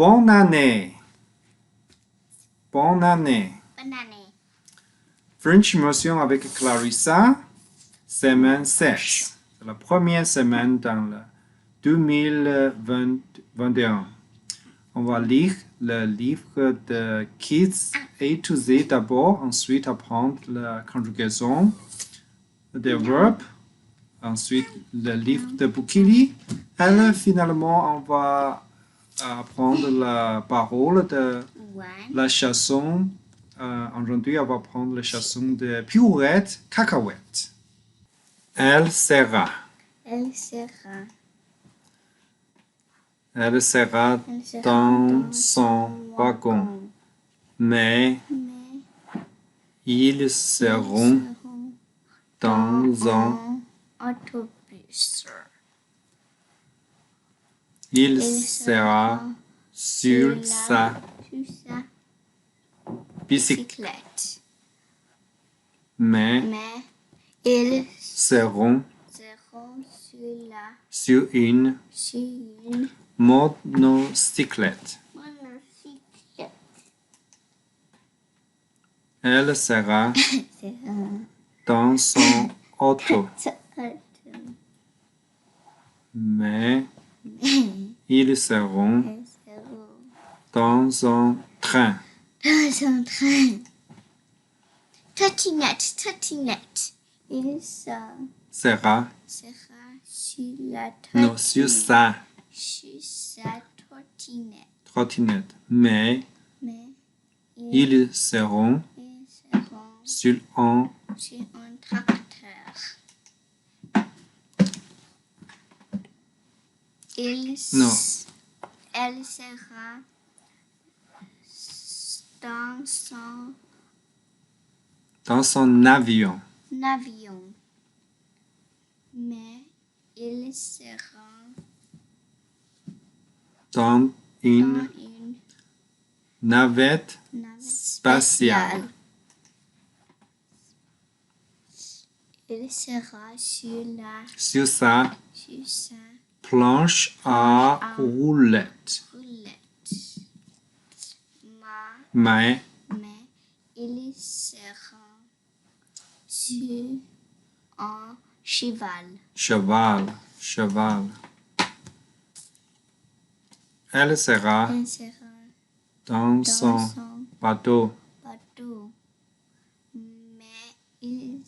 Bonne année. Bonne année. Bonne année. French Immersion avec Clarissa, semaine 16. C'est la première semaine dans le 2021. On va lire le livre de Kids A to Z d'abord, ensuite apprendre la conjugaison des verbes, ensuite le livre de Bukili, et finalement on va apprendre la parole de la chanson. Aujourd'hui, on va prendre la chanson de Pirouette Cacahuète. Elle sera. Elle sera. Elle sera dans son wagon. Mais ils seront dans un autobus. Il sera sur sa bicyclette. Mais ils seront sur une monocyclette. Elle sera dans son auto. Mais ils seront dans un train. Dans un train. Trottinette. Il sera sur la trottinette. Non, sur sa trottinette. Mais ils seront sur un tracteur. Elle sera dans son avion. Mais il sera dans une navette spatiale. Il sera sur sa planche à roulettes. Mais il sera sur un cheval. Elle sera dans son bateau. Mais ils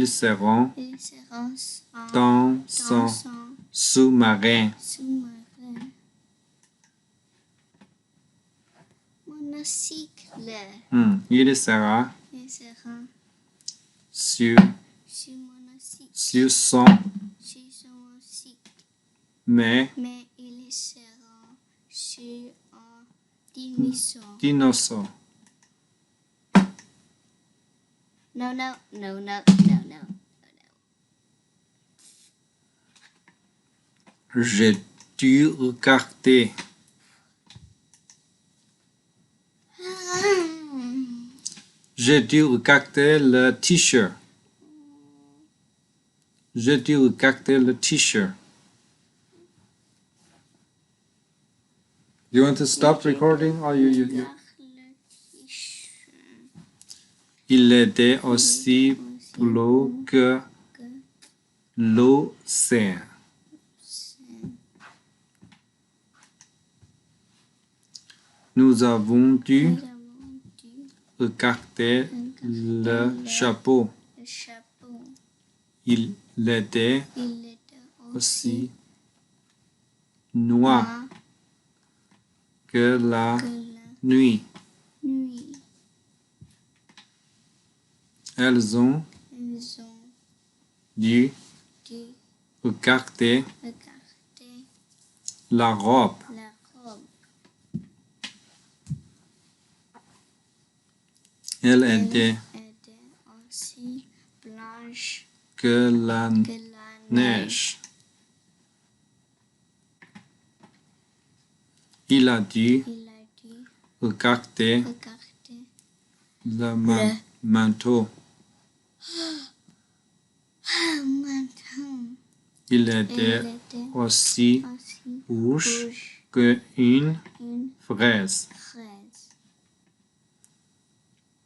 seront dans son sous-marin. Monocycle. Il sera sur son mais il sera sur un dinosaure. No. J'ai dû regarder. J'ai dû regarder le t-shirt. You want to stop recording or you? Il était aussi bleu que l'océan. Nous avons dû regarder le chapeau. Il était aussi noir que la nuit. Elles ont dû regarder la robe. Elle était aussi blanche que la neige. Il a dû regarder le manteau. Il était aussi rouge rouge qu'une une fraise. fraise.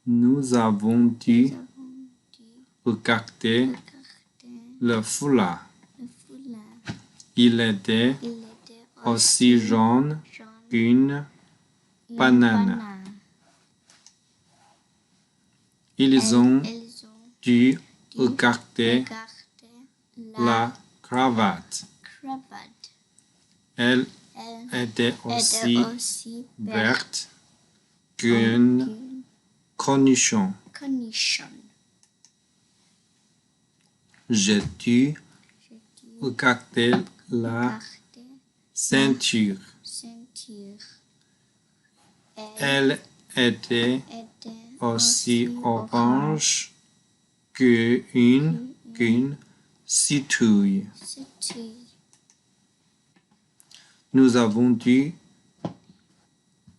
Nous avons dû Nous avons dû regarder regarder le foulard. le foulard. Il était Il était aussi jaune jaune qu'une une banane. Ils ont Elles ont dû dû regarder regarder la cravate. cravate. Elle Elle était était aussi aussi verte qu'une qu'une cornichon. cornichon. J'ai dû J'ai dû regarder la regarder ceinture. ceinture. Elle était était aussi orange qu'une citrouille. C'était Nous avons dû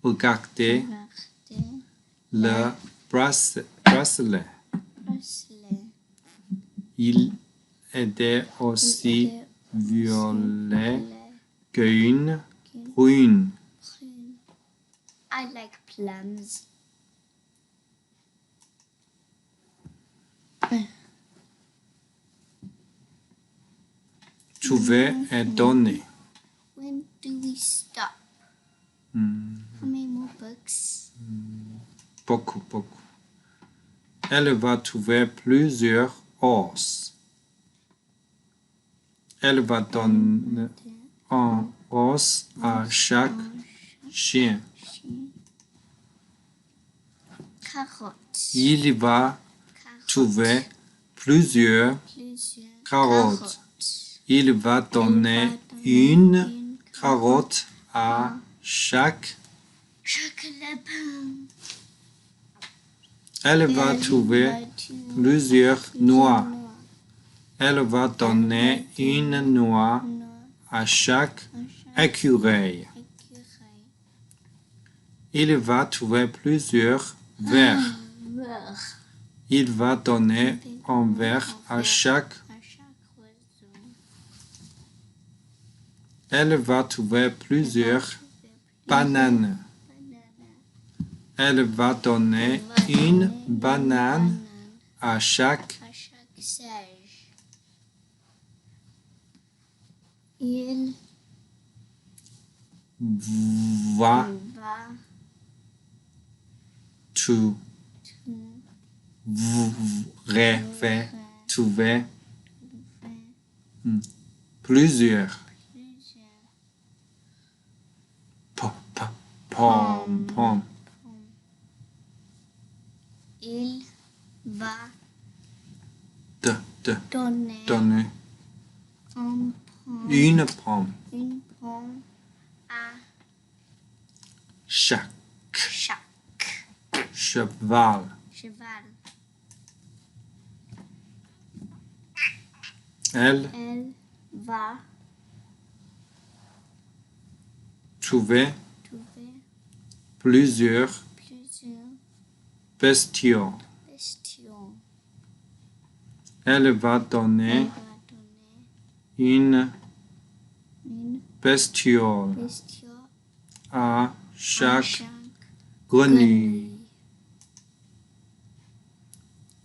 regarder le bracelet. bracelet. Il était aussi violet qu'une prune. I like plums. Trouver et donner. When do we stop? How many more books? Beaucoup, beaucoup. Elle va trouver plusieurs os. Elle va donner un os à chaque chien. Carottes. Il va trouver plusieurs carottes. Il va donner une carotte à chaque. Chaque lapin. Elle va trouver plusieurs noix. Elle va donner une noix à chaque écureuil. Il va trouver plusieurs verres. Il va donner un verre à chaque. Elle va trouver plusieurs bananes. Elle va donner une banane à chaque. Sage. Il Va va trouver plusieurs pommes. Il va Donner donner une pomme une pomme à chaque chaque cheval. cheval. Elle Elle va trouver trouver plusieurs plusieurs bestioles. bestioles. Elle va Elle donner va donner une une bestiole bestiole à à chaque chaque grenouille.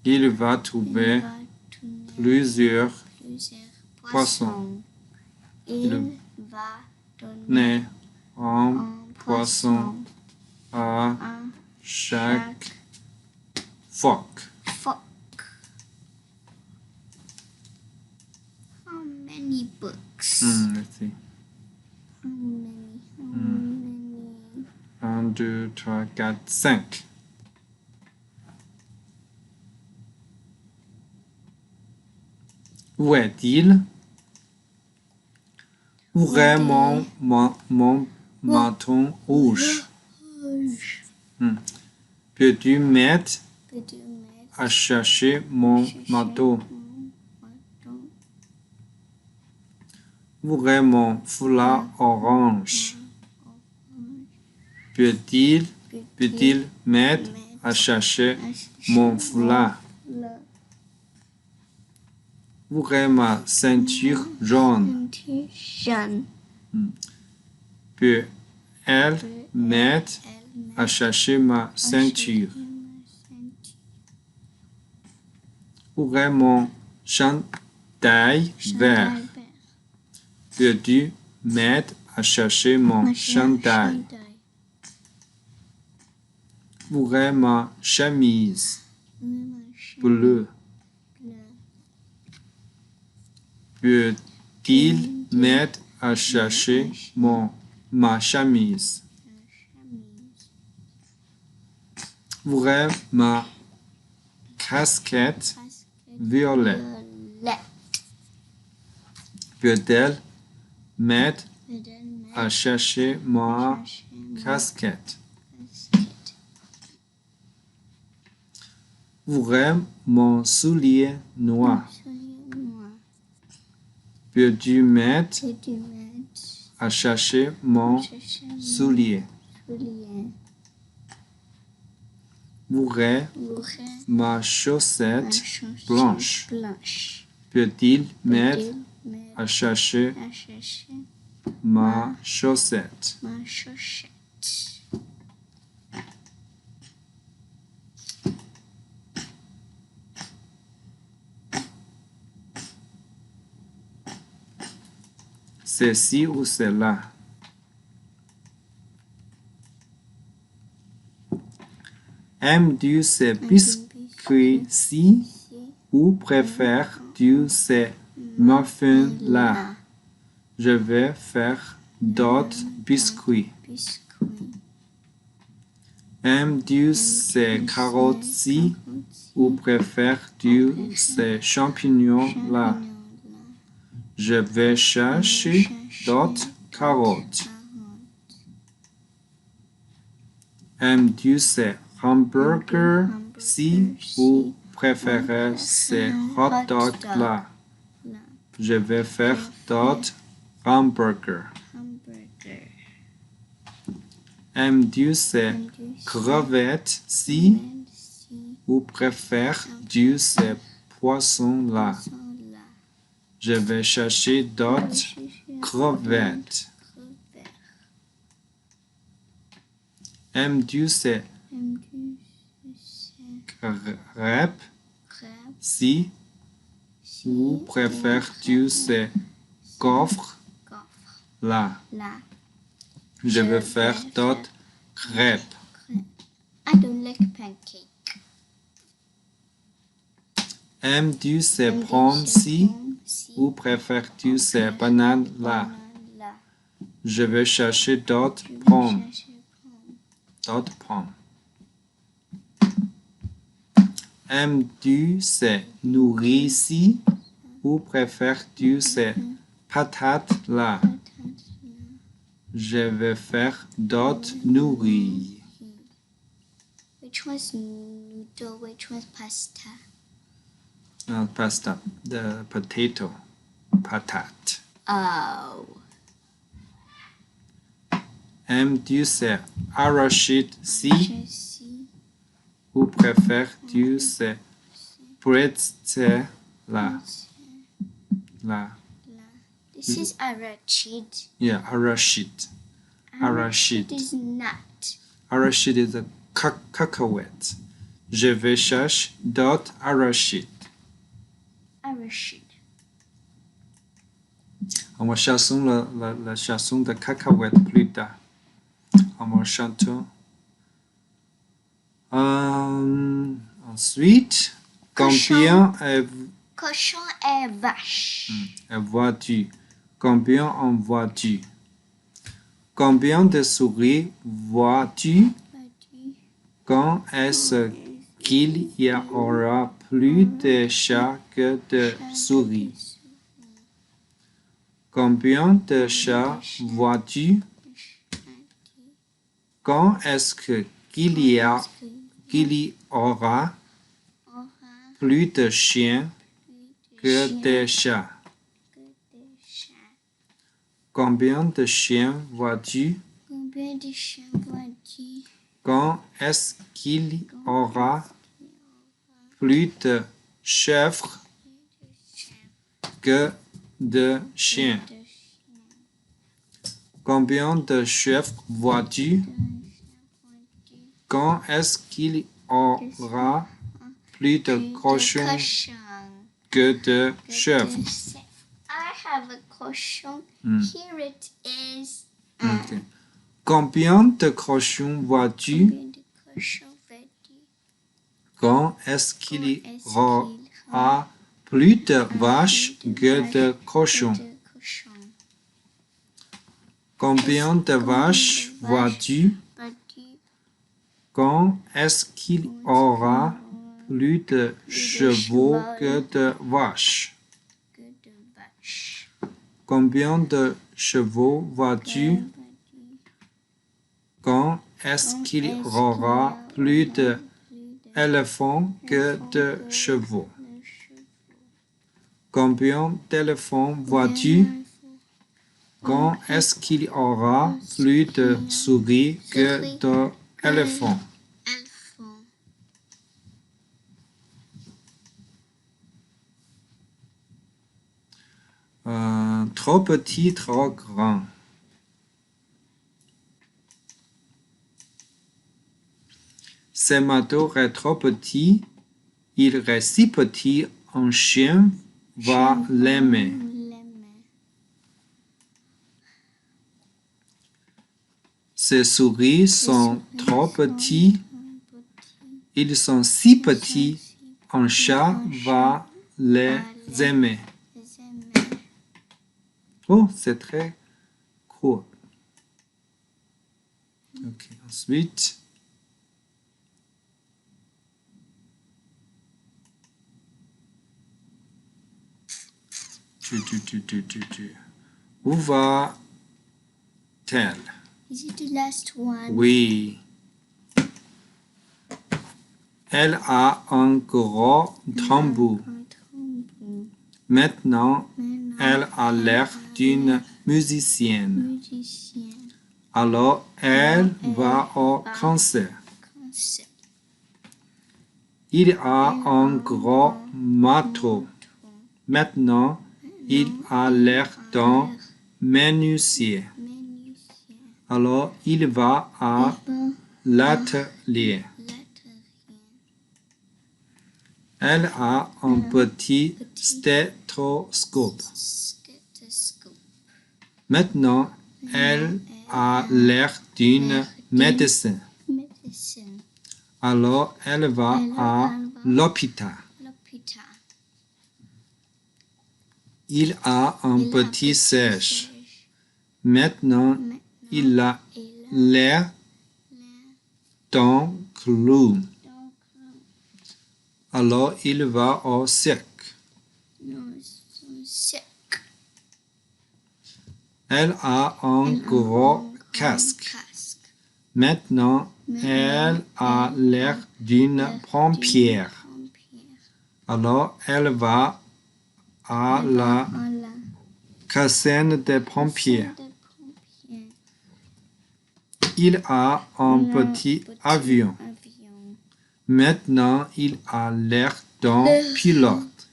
Il va Il trouver va donner plusieurs plusieurs poissons. poissons. Il va donner né un un poisson à à chaque phoque. phoque. How many books? Let's see. How many? How many? 1, 2, 3, 4, 5. Où est-il? Où est mon menton rouge? Rouge. Peux-tu m'aider Peux-tu mettre à chercher mon manteau? mon manteau? Où est mon foulard orange? Peut-il m'aider à chercher mon foulard? Où est ma ceinture jaune? Jaune. Puis elle m'aide à chercher ma ceinture. Où est mon chandail vert? Peux-tu m'aider à chercher mon chandail? Où est ma chemise bleue? Peut-il m'aider à chercher ma chemise? Où est ma casquette violette? Peut-elle m'aider à chercher ma casquette? Où est mon soulier noir? Peux-tu m'aider à chercher mon soulier? Où est ma chaussette blanche? Peut-il m'aider à chercher ma chaussette? Ceci ou cela? Aimes-tu ces biscuits-ci ou préfères-tu ces muffins-là? Je vais faire d'autres biscuits. Aimes-tu ces carottes-ci ou préfères-tu ces champignons-là? Je vais chercher d'autres carottes. Aimes-tu ces hamburgers-ci ou préfères ces hot dogs-là? Je vais faire d'autres hamburgers. Aimes-tu ces crevettes-ci ou préfères-tu ces poissons-là? Je vais chercher d'autres crevettes. Aimes-tu ces crêpes-ci ou préfères-tu ces gaufres-là? Je vais faire d'autres crêpes. I don't like pancake. Aimes-tu ces pommes-ci ou préfères-tu ces bananes-là? Je vais chercher d'autres pommes. D'autres pommes. Aimes-tu ces nourrices ou préfères-tu ces patates-là? Je vais faire d'autres nourris. Which was noodle? Which was pasta? Not pasta, the potato, patate. Oh. Aimes-tu ces arachides-ci ou préfères-tu ces pretzels-là? This is arachid. Yeah, arachide. Arachide. Is nut. Arachide is a cacahuète. Je vais chercher d'autres arachides. Arachid. On va chercher la chanson de cacahuète plus tard. On va chanter. Ensuite, combien Cochon et vache. vois-tu? Combien en vois-tu? Combien de souris vois-tu? Quand est-ce qu'il y aura plus de chats que de souris? Combien de chats vois-tu? Quand est-ce qu'il y aura plus de chiens que de chats? Combien de chiens vois-tu? Combien de chiens vois-tu? Quand est-ce qu'il y aura plus de chèvres que de chiens? Combien de chefs vois-tu? Quand est-ce qu'il y aura plus de cochons que de chèvres? I have a cochon. Here it is. Okay. Combien de cochons vois-tu? Combien de cochons veux-tu? Quand est-ce qu'il y aura plus de vaches que de cochons? Combien de vaches vois-tu? Quand est-ce qu'il y aura plus de chevaux que de vaches? Combien de chevaux vois-tu? Quand est-ce qu'il y aura plus d'éléphants que de chevaux? Combien d'éléphants vois-tu? Quand est-ce qu'il y aura plus de souris que d'éléphants? Trop petit, trop grand. Ce marteau est trop petit. Il est si petit, un chien va l'aimer. Ces souris sont trop petits. Ils sont si petits, un chat va les aimer. Oh, c'est très court. Ok, ensuite. Où va-t-elle? Is it the last one? Oui. Elle a un gros tambour. Maintenant, elle a l'air d'une musicienne. Alors, elle va au concert. Il a un gros marteau. Maintenant, il a l'air d'un menuisier. Alors, il va à l'atelier. Elle a un petit stéthoscope. Maintenant, elle a l'air d'une médecin. Alors, elle va à l'hôpital. Il a un petit siège. Maintenant, il a l'air d'un clown. Alors, il va au cirque. Elle a un gros casque. Maintenant, elle a l'air d'une pompière. Alors, elle va à la caserne des pompiers. Il a un petit avion. Maintenant, il a l'air d'un pilote.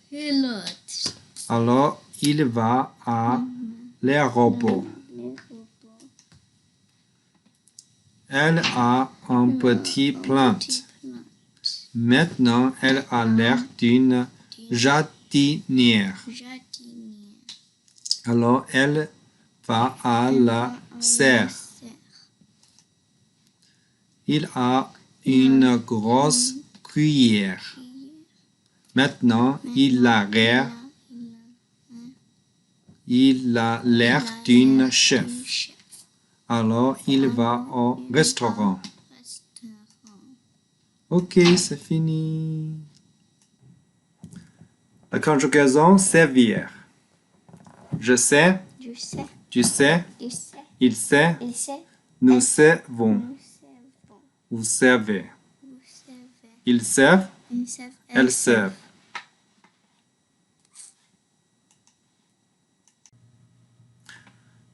Alors, il va à l'aéroport. Elle a un petit plante. Maintenant, elle a l'air d'une jardinière. Alors, elle va à la serre. Il a une grosse cuillère. Maintenant, il a l'air d'une chef. Alors, il va au restaurant. Ok, c'est fini. La conjugaison servir. Je sais. Tu sais. Il sait. Nous servons. Vous servez. Ils servent. Elles servent.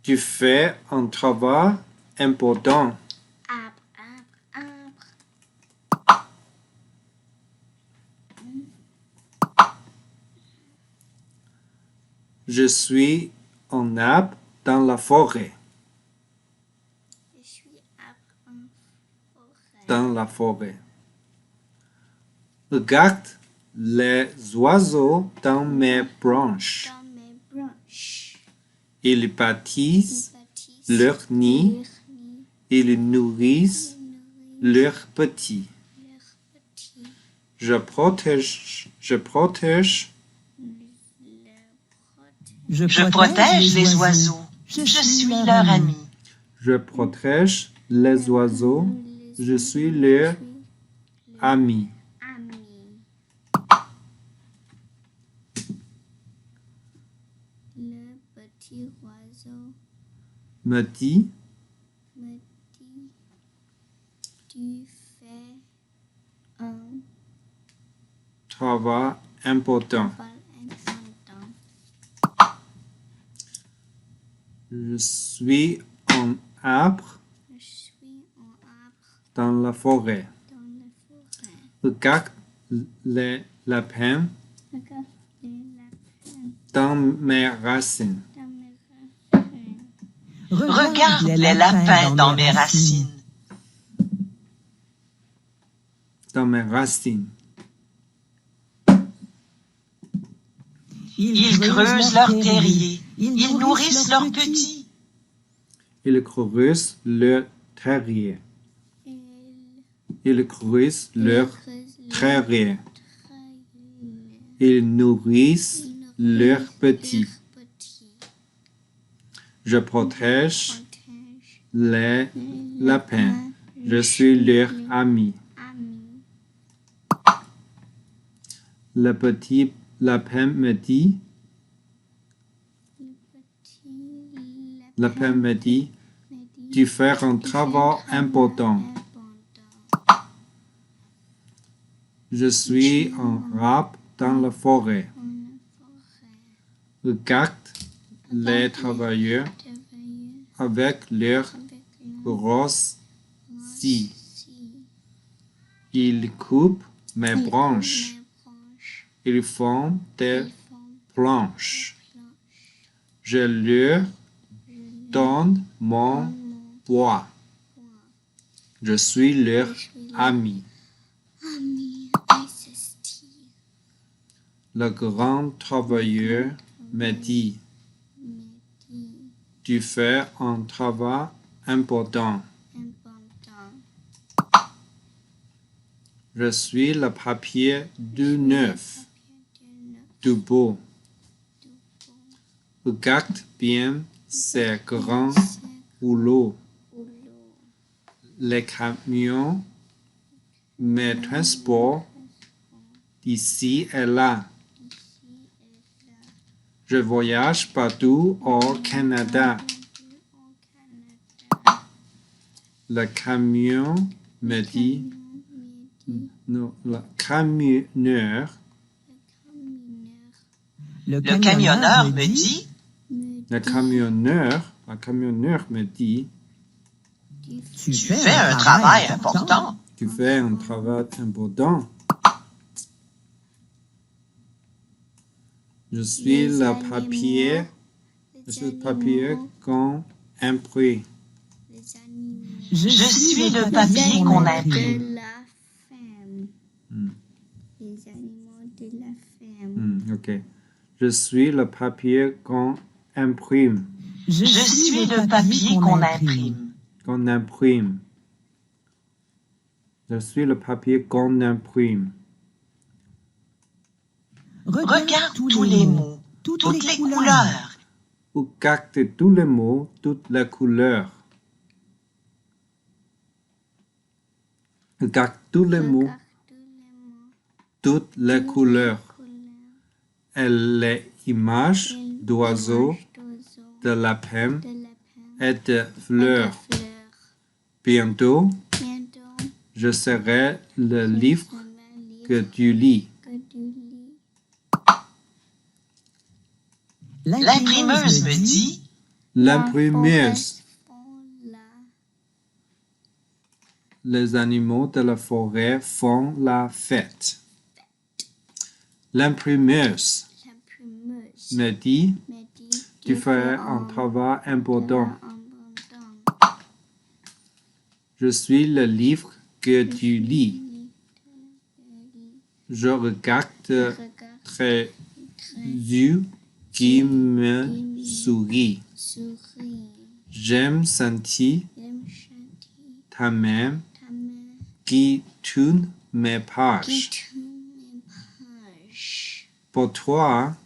Tu fais un travail important. Je suis un arbre dans la forêt. suis arbre en forêt. dans la forêt. Regarde les oiseaux dans mes branches. Dans mes branches. Ils bâtissent Ils bâtissent leur nid. leur nid. Ils nourrissent Ils nourrissent leurs petits. leurs petits. Je protège Le protège. Je protège les oiseaux. Je suis leur ami. Je protège les oiseaux. Je suis leur ami. Ami. Le petit oiseau Me dit, me dit, tu fais un travail important. travail important. Je suis un arbre Je suis un arbre dans la forêt. dans la forêt. Regarde les lapins Regarde les lapins dans mes racines. dans mes racines. Regarde les lapins dans mes racines. Dans mes racines. Ils creusent leur terrier. Ils nourrissent leurs petits. Ils creusent leur terrier. Ils creusent leur terrier. Ils nourrissent leurs petits. Je protège les lapins. Je suis leur ami. Ami. Le petit lapin me dit, Le petit lapin me dit, me dit, tu fais un travail important. Je suis un arbre dans la forêt. En forêt. Regarde les travailleurs Travailler avec leurs avec grosses scies. si. Ils coupent mes branches. Mes branches. Ils font des Ils font planches. planches. Je leur donne mon Mon bois. bois. Je suis leur Je suis leur ami. ami. SST. Le grand travailleur me dit, Me dit tu fais un travail important. important. Je suis le papier du neuf, Papier de neuf. du beau. Du beau. Regarde bien ces grands C'est rouleaux. boulot. Les camions me transportent d'ici et là. Ici et là. Je voyage partout au Canada. Au Canada. Le camion me dit, non, le camionneur, Le Le camionneur me dit, le camionneur me dit, tu fais un travail important. tu fais un travail important. Je suis le papier, je suis le papier qu'on imprime. Les animaux. Je suis le papier qu'on imprime. De la ferme. Hmm. Les animaux de la ferme. Ok. Je suis le papier qu'on imprime. Je suis le papier qu'on imprime. Qu'on imprime. Je suis le papier qu'on imprime. Regarde tous les mots, toutes les couleurs. Regarde tous les mots, toutes les couleurs. Regarde tous les mots, Regarde tous les mots. toutes les couleurs. Couleurs. Et les images d'oiseaux, D'oiseaux. de lapins De lapins. et de Et fleurs. de fleurs. Bientôt, Bientôt. je serai le livre Sur le livre que tu lis. que tu lis. L'imprimeuse me dit, L'imprimeuse. font la Les animaux de la forêt font la fête. L'imprimeuse l'imprimeuse. me dit, Me dit, tu fais un travail important. important. Je suis le livre que tu lis. Je regarde Regarde tes yeux qui me sourient. souris. J'aime sentir J'aime chanter ta main ta main qui tourne mes qui pages. tourne mes pages. Pour toi,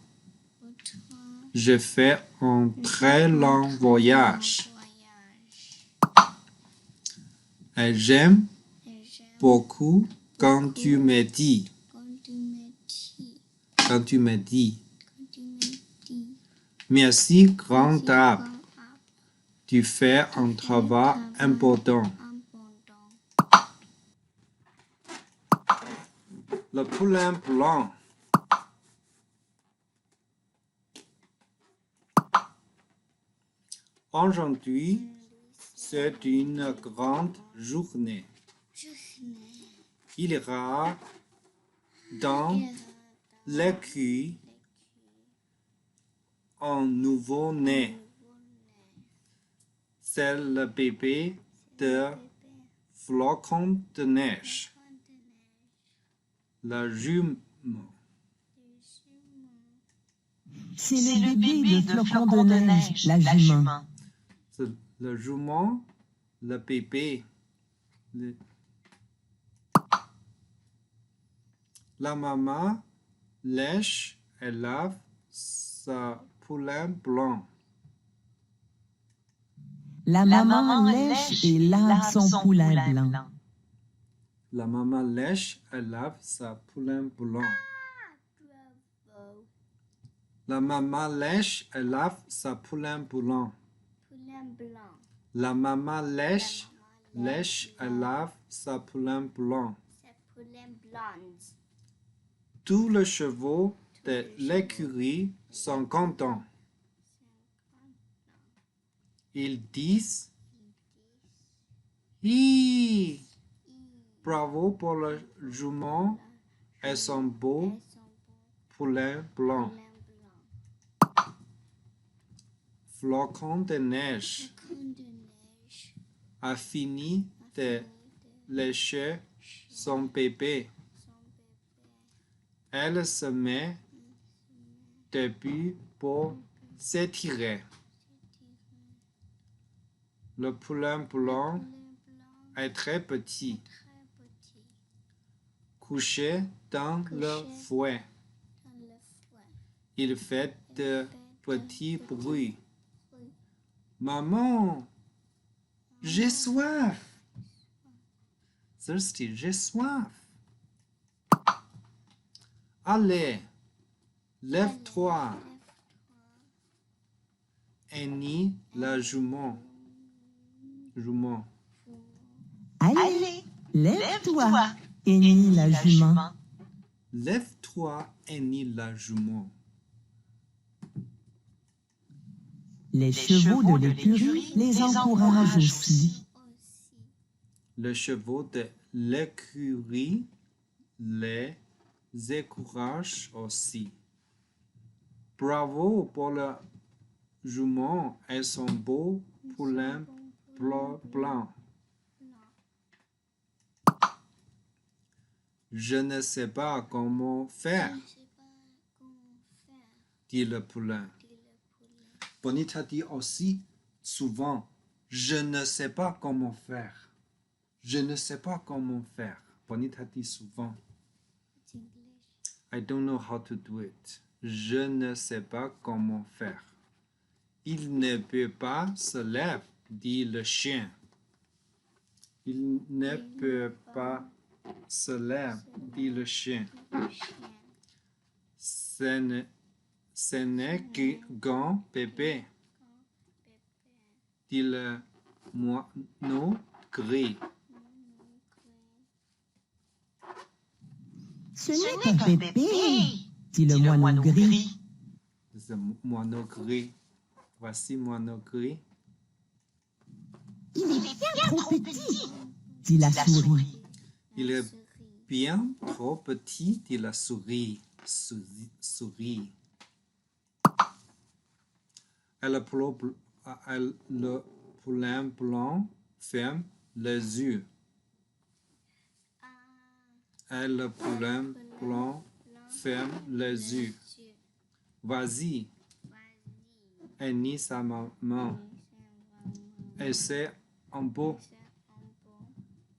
Pour toi, je fais un très long voyage. Et j'aime Et j'aime beaucoup quand tu me dis, quand tu me dis, quand tu me dis, quand tu me dis. merci grand Merci, arbre, grand arbre. tu fais un travail important. Important. Le poulain blanc. Aujourd'hui, c'est une grande journée. Il ira dans l'écurie un nouveau-né. C'est le bébé de flocon de neige. La jument. C'est le bébé de flocon de neige, la jument. C'est le jument, le bébé. La maman lèche et lave sa poulain blanc. La maman lèche et lave son poulain blanc. La maman lèche et lave sa poulain blanc. Bravo. La maman lèche et lave sa poulain blanc. Poulain blanc. La maman lèche et lave sa poulain blanc. C'est poulain blonde. Tous les chevaux de l'écurie sont contents. Ils disent hi. Bravo pour le jument et son beau poulain blanc. Flocon de neige Flocon de neige. a fini de lécher son bébé. Son bébé. Elle se met debout pour s'étirer. Le poulain blanc Poulain blanc est très petit, très petit. couché dans le fouet. Dans le fouet. Il fait de petits bruits. Oui. Maman, j'ai soif. Thirsty, j'ai soif. Allez, lève-toi. Annie la jument. Jument. Allez, lève-toi, Annie la jument. Lève-toi, Annie la jument. Les chevaux de l'écurie les encouragent aussi. Les chevaux de l'écurie les encouragent aussi. Bravo pour le jument et son beau poulain blanc. Je ne sais pas comment faire, Je ne sais pas comment faire, dit le poulain. dit le poulain. Bonita dit aussi souvent, je ne sais pas comment faire. Je ne sais pas comment faire. Bonita dit souvent, It's English. I don't know how to do it. Je ne sais pas comment faire. Il ne peut pas se lever, dit le chien. Il ne peut pas se lever, dit le chien. Le chien. Ce n'est qu'un bébé, dit le moineau gris. Ce n'est qu'un bébé, dit le moineau gris. C'est moineau gris. Voici moineau gris. Il est bien trop petit, dit la souris. Il est Souris. bien trop petit, dit la souris. Souris. Et le poulain blanc ferme les yeux. Un Et le poulain blanc ferme les yeux. Vas-y, Vas-y. hennit sa maman. Et c'est un beau.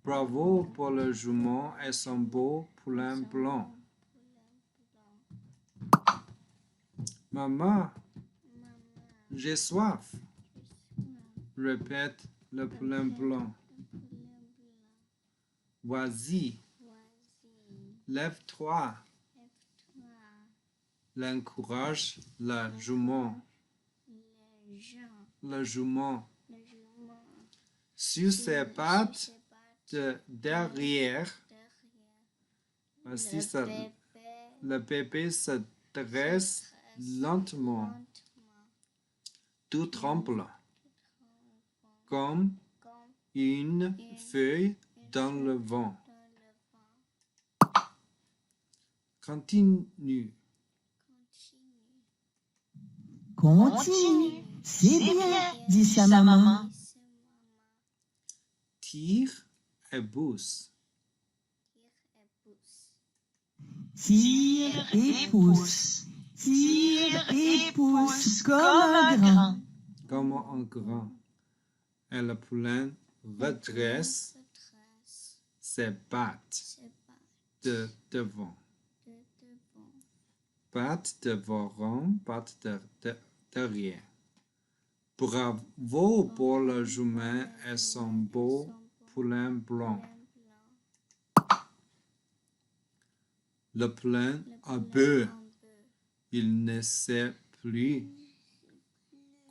Bravo pour le jument et son beau poulain blanc. Maman, j'ai soif, répète le poulain blanc. Vas-y, lève-toi, l'encourage la jument. Le jument. Sur ses pattes de derrière, voici ça, le bébé se dresse lentement, tout tremble, comme une feuille dans le vent. Continue. Continue. C'est bien, dit sa maman. Tire et pousse. Tire et pousse. Tire et pousse comme un grain. Comme un grain. Et le poulain redresse ses pattes de devant. Pattes devant, pattes derrière. Bravo pour le jument et son beau poulain blanc. Le poulain a peur. Il ne sait plus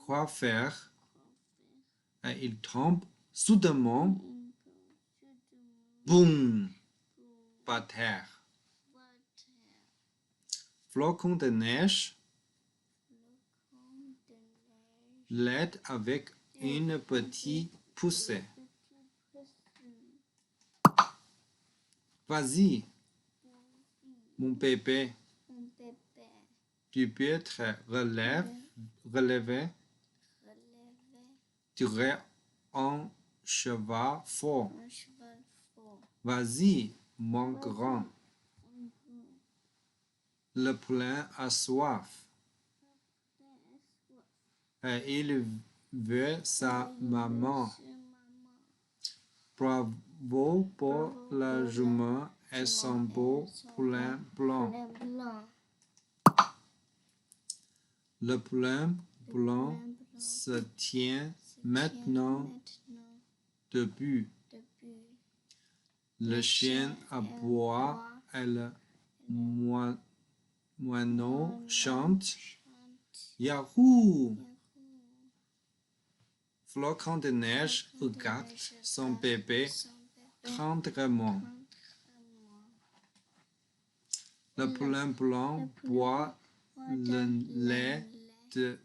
quoi faire et il tombe soudainement, boum, par terre. Flocon de neige l'aide avec une petite poussée. Vas-y, mon bébé, tu peux être relevé. Tu es un cheval fort. Vas-y, mon grand. Le poulain a soif. Et il veut sa maman. Bravo pour la jument et son beau poulain blanc. Le poulain blanc se tient maintenant debout. Le chien aboie et le moineau chante. Yahoo! Flocon de neige regarde son bébé tendrement. Le poulain blanc boit le lait de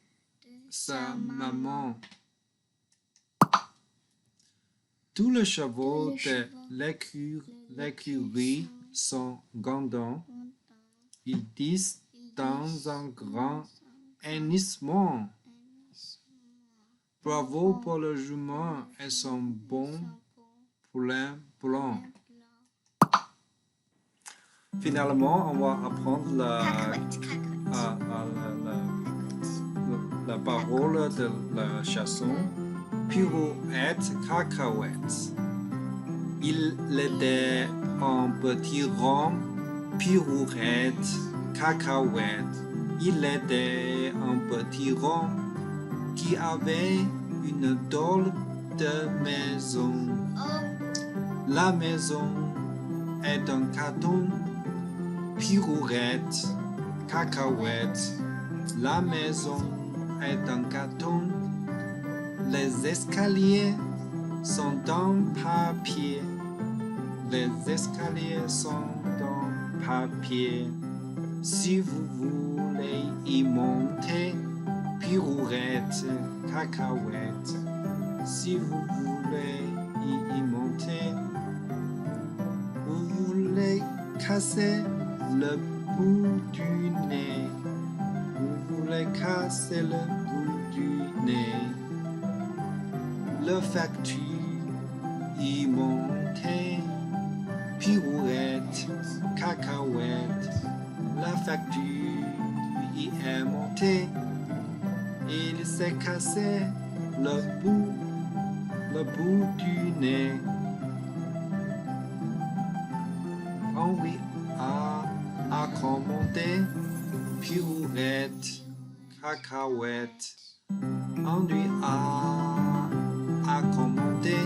sa maman. Tous les chevaux de l'écurie sont contents. Ils disent dans un grand hennissement. Bravo pour le jument et son bon poulain blanc. Finalement, on va apprendre la parole de la chanson. Pirouette, cacahuète. Il était un petit rond, pirouette, cacahuète. Il était un petit rond qui avait une drôle de maison. La maison est un carton, pirouette, cacahuète. La maison est un carton. Les escaliers sont en papier. Les escaliers sont en papier. Si vous voulez y monter, pirouette, cacahuète. Si vous voulez y monter, vous voulez casser le bout du nez. Vous voulez casser le bout du nez. Le fais-tu y s'est cassé le bout du nez. Henri a commandé pirouette, cacahuète. Henri a commandé